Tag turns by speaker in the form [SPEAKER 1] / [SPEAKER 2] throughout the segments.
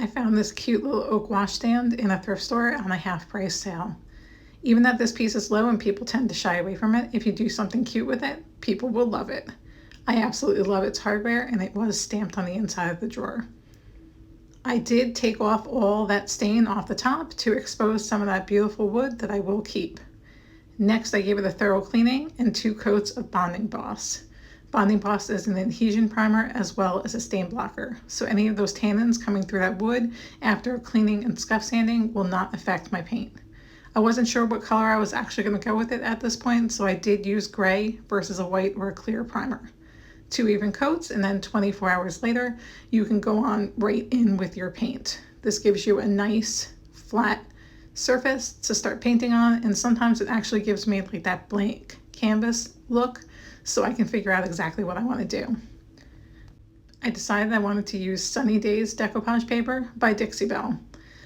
[SPEAKER 1] I found this cute little oak washstand in a thrift store on a half price sale. Even though this piece is low and people tend to shy away from it, if you do something cute with it, people will love it. I absolutely love its hardware, and it was stamped on the inside of the drawer. I did take off all that stain off the top to expose some of that beautiful wood that I will keep. Next, I gave it a thorough cleaning and 2 coats of Bonding Boss. Bonding Boss is an adhesion primer as well as a stain blocker, so any of those tannins coming through that wood after cleaning and scuff sanding will not affect my paint. I wasn't sure what color I was actually going to go with it at this point, so I did use gray versus a white or a clear primer. 2 even coats, and then 24 hours later, you can go on right in with your paint. This gives you a nice flat surface to start painting on, and sometimes it actually gives me like that blank canvas look, so I can figure out exactly what I want to do. I decided I wanted to use Sunny Daze decoupage paper by Dixie Belle.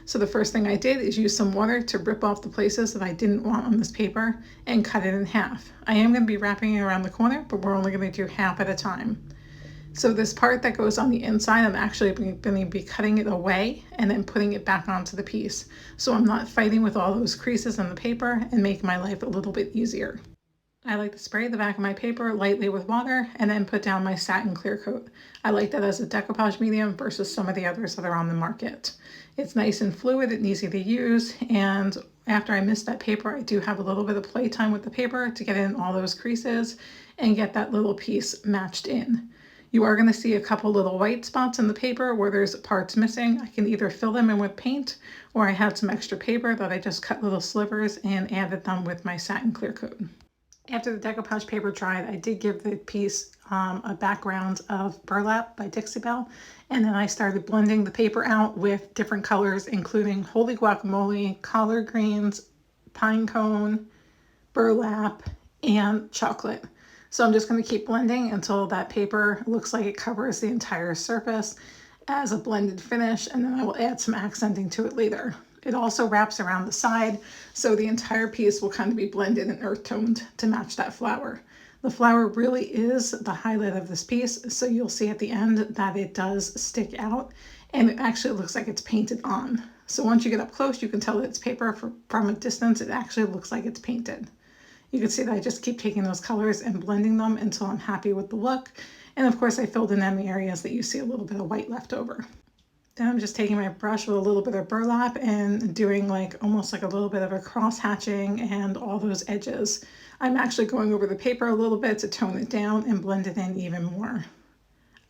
[SPEAKER 1] So the first thing I did is use some water to rip off the places that I didn't want on this paper and cut it in half. I am going to be wrapping it around the corner, but we're only going to do half at a time. So this part that goes on the inside, I'm actually going to be cutting it away and then putting it back onto the piece. So I'm not fighting with all those creases in the paper and making my life a little bit easier. I like to spray the back of my paper lightly with water and then put down my satin clear coat. I like that as a decoupage medium versus some of the others that are on the market. It's nice and fluid and easy to use, and after I mist that paper, I do have a little bit of playtime with the paper to get in all those creases and get that little piece matched in. You are going to see a couple little white spots in the paper where there's parts missing. I can either fill them in with paint, or I had some extra paper that I just cut little slivers and added them with my satin clear coat. After the decoupage paper dried, I did give the piece a background of burlap by Dixie Belle, and then I started blending the paper out with different colors, including holy guacamole, collard greens, pine cone, burlap, and chocolate. So I'm just going to keep blending until that paper looks like it covers the entire surface as a blended finish, and then I will add some accenting to it later. It also wraps around the side, so the entire piece will kind of be blended and earth toned to match that flower. The flower really is the highlight of this piece, so you'll see at the end that it does stick out, and it actually looks like it's painted on. So once you get up close, you can tell that it's paper. From a distance, it actually looks like it's painted. You can see that I just keep taking those colors and blending them until I'm happy with the look. And of course, I filled in any areas that you see a little bit of white left over. Then I'm just taking my brush with a little bit of burlap and doing almost like a little bit of a cross hatching and all those edges. I'm actually going over the paper a little bit to tone it down and blend it in even more.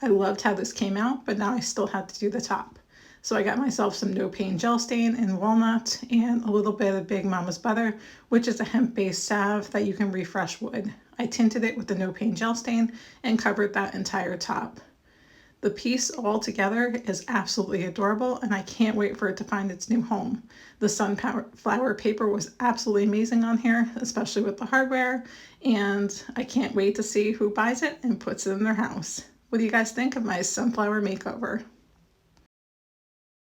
[SPEAKER 1] I loved how this came out, but now I still have to do the top. So I got myself some no pain gel stain in walnut and a little bit of Big Mama's butter, which is a hemp-based salve that you can refresh wood. I tinted it with the no pain gel stain and covered that entire top. The piece all together is absolutely adorable, and I can't wait for it to find its new home. The sunflower paper was absolutely amazing on here, especially with the hardware, and I can't wait to see who buys it and puts it in their house. What do you guys think of my sunflower makeover?